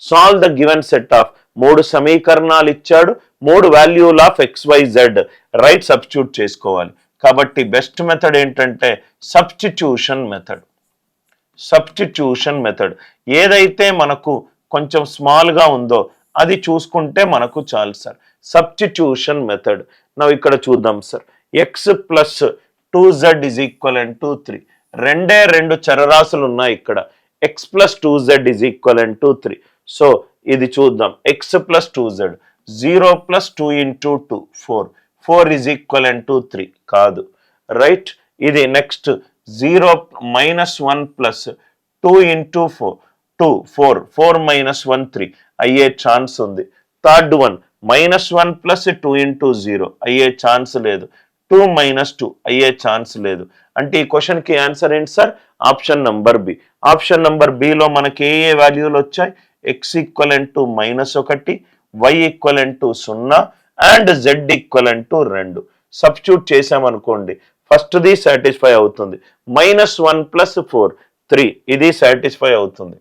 Solve the given set of 3 సమీకరణాలు ఇచ్చాడు, 3 వాల్యూల్ of XYZ right substitute చేసుకోవాలి. కాబట్టి బెస్ట్ మెథడ్ ఏంటంటే సబ్స్టిట్యూషన్ మెథడ్. ఏదైతే మనకు కొంచెం స్మాల్గా ఉందో అది చూసుకుంటే మనకు చాలు సార్. Substitution method. నా ఇక్కడ చూద్దాం sir. x plus 2z is equivalent to 3. రెండే 2 చరరాశులు ఉన్నాయి ఇక్కడ. x plus 2z is equivalent to 3. So ఇది చూద్దాం. x plus 2z 0 plus 2 into 2 4 is equivalent to 3 కాదు, రైట్. ఇది next 0 minus 1 plus 2 into 4 4 minus 1 3 అయ్యే ఛాన్స్ ఉంది. థర్డ్ వన్ -1 ప్లస్ 2 ఇంటూ 0 అయ్యే ఛాన్స్ లేదు. 2 మైనస్ 2 అయ్యే ఛాన్స్ లేదు. అంటే ఈ క్వశ్చన్కి ఆన్సర్ ఏంటి sir? Option number B. Option number బిలో మనకి ఏ వాల్యూలు వచ్చాయి? x equivalent to -1, y equivalent to 0 and z equivalent to 2. Substitute చేసామనుకోండి, ఫస్ట్ది సాటిస్ఫై అవుతుంది. -1 ప్లస్ 4 3 ఇది సాటిస్ఫై అవుతుంది.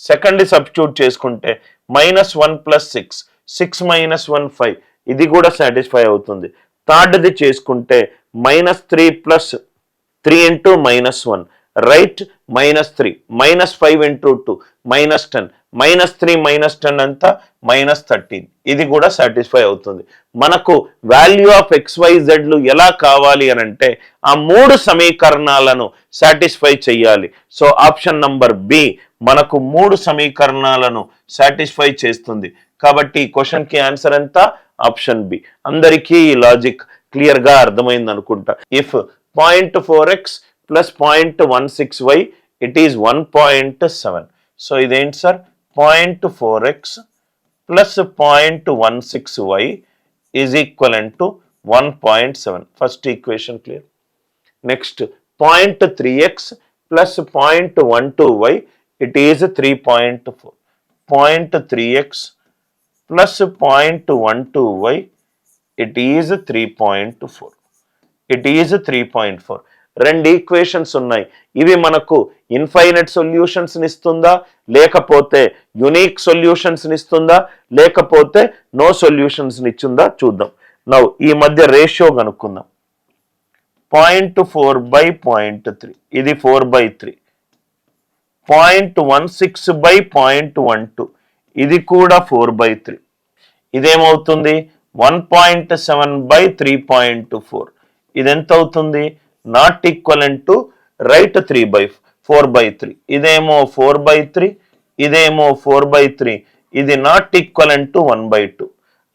సెకండ్ సబ్స్టిట్యూట్ చేసుకుంటే -1 ప్లస్ 6 మైనస్ 1 5 ఇది కూడా సాటిస్ఫై అవుతుంది. థర్డ్ది చేసుకుంటే -3 ప్లస్ 3 ఇంటూ -1 రైట్ -3 -5 ఇంటూ 2 -10 -3 -10 అంతా -13 ఇది కూడా సాటిస్ఫై అవుతుంది. మనకు వాల్యూ ఆఫ్ XYZలు ఎలా కావాలి అని అంటే ఆ 3 సమీకరణాలను సాటిస్ఫై చేయాలి. సో ఆప్షన్ నంబర్ బి మనకు 3 సమీకరణాలను సాటిస్ఫై చేస్తుంది. కాబట్టి ఈ క్వశ్చన్కి ఆన్సర్ ఎంత? Option B. అందరికీ ఈ లాజిక్ క్లియర్గా అర్థమైంది అనుకుంటా. If 0.4x plus 0.16y it is 1.7. So ఇదేంటి sir? 0.4x plus 0.16y is equivalent to 1.7. First equation clear. Next 0.3x plus 0.12y it is 3.4. 0.3x plus 0.12y it is 3.4. It is 3.4. 2 equations ఉన్నాయి. ఇవి మనకు infinite solutions ఇస్తుందా, లేకపోతే unique solutions ఇస్తుందా, లేకపోతే no solutions ఇచ్చిందా చూద్దాం. నౌ ఈ మధ్య రేషియో కనుక్కుందాం. 0.4 బై 0.3 ఇది 4/3. 0.16 బై 0.12 ఇది కూడా 4/3. ఇదేమవుతుంది? 1.7 బై 3.4 ఇది ఎంత అవుతుంది? Not equivalent to right 4/3. ఇదేమో 4/3, ఇదేమో 4/3. ఇది నాట్ ఈక్వలెంట్ టు 1/2.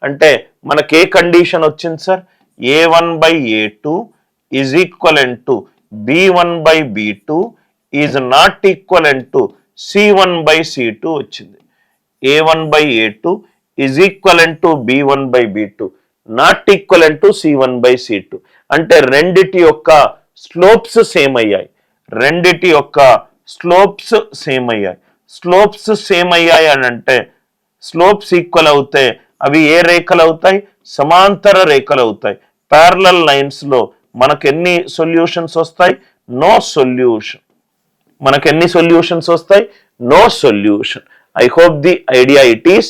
అంటే మనకి ఏ కండిషన్ వచ్చింది sir? A1/A2 is equivalent to B1/B2 is not equivalent to C1/C2 వచ్చింది. A1/A2 is equivalent to B1/B2 not equivalent to C1/C2. అంటే రెండిటి యొక్క స్లోప్స్ సేమ్ అయ్యాయి. స్లోప్స్ సేమ్ అయ్యాయి అని అంటే స్లోప్స్ ఈక్వల్ అవుతే అవి ఏ రేఖలు అవుతాయి? సమాంతర రేఖలు అవుతాయి. ప్యారలల్ లైన్స్ లో మనకు ఎన్ని సొల్యూషన్స్ వస్తాయి? No solution. మనకు ఎన్ని సొల్యూషన్స్ వస్తాయి? No solution. I hope the idea it is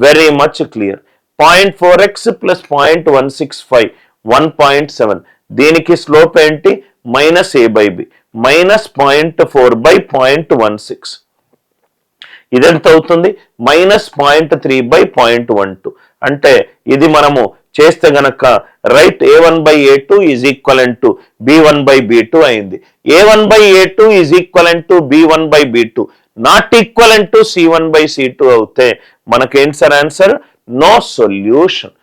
very much clear. 0.4x plus 0.165 1.7. దీనికి స్లోప్ ఏంటి? -a/b -0.4 by 0.16. ఇదెంత అవుతుంది? -0.3 బై 0.12. అంటే ఇది మనము చేస్తే గనక right A1/A2 is equivalent to B1/B2 అయింది. A1/A2 is equivalent to B1/B2 not equivalent to C1/C2 అవుతే మనకేంటి sir answer? No solution.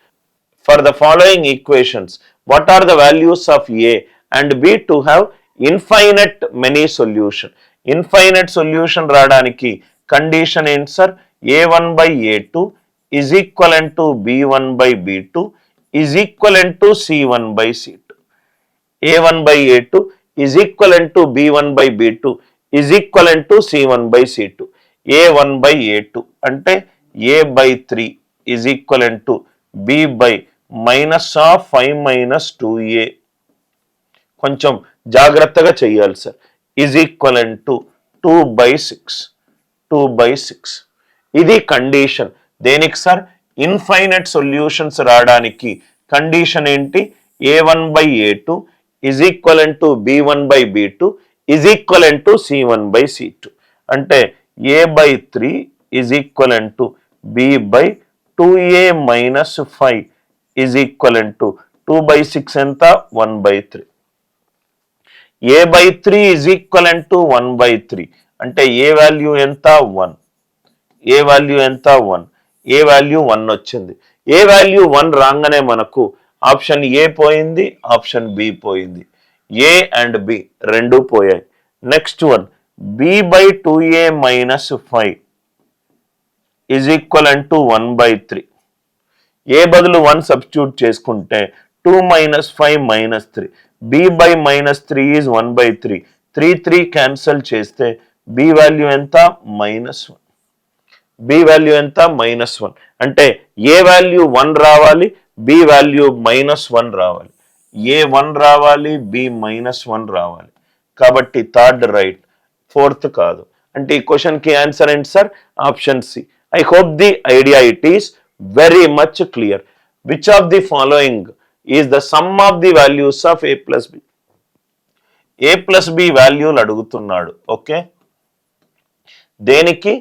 For the following equations, what are the values of A and B to have infinite many solution? Infinite solution రావడానికి condition ఏంటి sir? A1/A2 is equivalent to B1/B2 is equivalent to C1/C2. A1/A2 is equivalent to B1/B2 is equivalent to C1/C2. A1/A2 అంటే A/3 is equivalent to B by minus of 5 minus 2A. కొంచెం జాగ్రత్తగా చెయ్యాలి sir. Is equivalent to 2/6. ఇది condition. దేనికి sir? Infinite solutions రావడానికి condition ఏంటి? a1/a2 is equivalent to b1/b2 is equivalent to c1/c2. అంటే a/3 is equivalent to b/2a minus 5 is equivalent to 2/6 ఎంత? 1/3. a/3 is equivalent to 1/3 అంటే a value ఎంత? 1. ఏ value ఎంత? 1. ఏ value 1 వచ్చింది. ఏ value 1 రాగానే మనకు ఆప్షన్ ఏ పోయింది, ఆప్షన్ బి పోయింది. ఏ అండ్ బి రెండు పోయాయి. Next one b/2a minus 5 is equivalent to 1/3. ఏ బదులు 1 సబ్స్టిట్యూట్ చేసుకుంటే 2 minus 5 minus 3. b/-3 is 1/3. 3 cancel చేస్తే b వాల్యూ ఎంత? -1. b వాల్యూ ఎంత? -1. అంటే ఏ వాల్యూ 1 రావాలి, b వాల్యూ -1 రావాలి. ఏ 1 రావాలి, b -1 రావాలి. కాబట్టి థర్డ్ రైట్, ఫోర్త్ కాదు. అంటే ఈ క్వశ్చన్కి ఆన్సర్ ఏంటి sir? Option C. I hope the idea it is very much clear. Which of the following is the sum of the values of a plus b? a plus b వాల్యూలు అడుగుతున్నాడు. Okay, దేనికి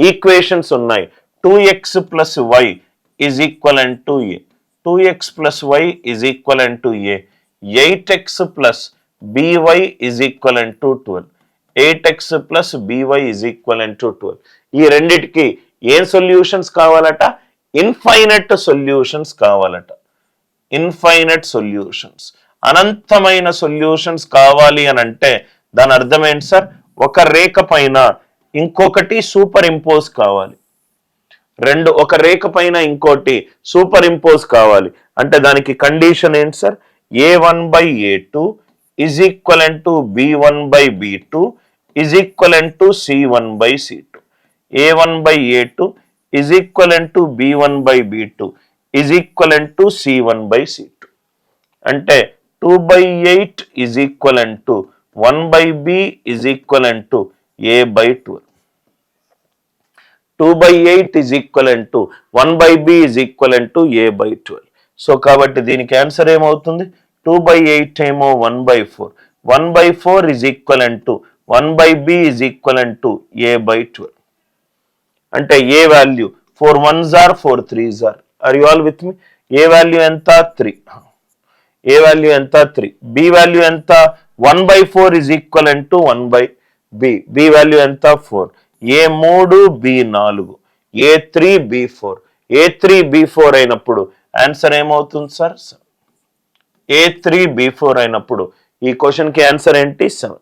equations ఉన్నాయి. 2x plus y is equivalent to a. 2x plus y is equivalent to a. 8x plus by is equivalent to 12. 8x plus by is equivalent to 12. ఈ రెండిటికి ఏం solutions కావాలట? Infinite solutions కావాలట. Infinite solutions, అనంతమైన solutions కావాలి అని అంటే దాని అర్థం ఏంటి సార్? ఒక రేఖ పైన ఇంకొకటి సూపర్ ఇంపోజ్ కావాలి. ఒక రేఖ పైన ఇంకోటి సూపర్ ఇంపోజ్ కావాలి అంటే దానికి కండిషన్ ఏంటి sir? a1/a2 is equivalent to b1/b2 is equivalent to c1/c2. a1/a2 is equivalent to b1/b2 is equivalent to c1/c2. అంటే 2/8 is equivalent to 1/b is equivalent to a/12. 2/8 is equivalent to 1/b is equivalent to a/12. So కాబట్టి దీనికి answer ఏమవుతుంది? 2/8 ఏమో 1/4. 1/4 is equivalent to 1/b is equivalent to a/12. అంటే A value 4 1s are 4 3s are. Are you all with me? A value ఎంత? 3. ఏ value ఎంత? 3. B value ఎంత? 1/4 is equivalent to 1/b. B value ఎంత? 4. a3 b4, a3 b4. a3 b4 అయినప్పుడు answer ఏమవుతుంది sir? a3 b4 అయినప్పుడు ఈ క్వశ్చన్కి answer ఏంటి? 7.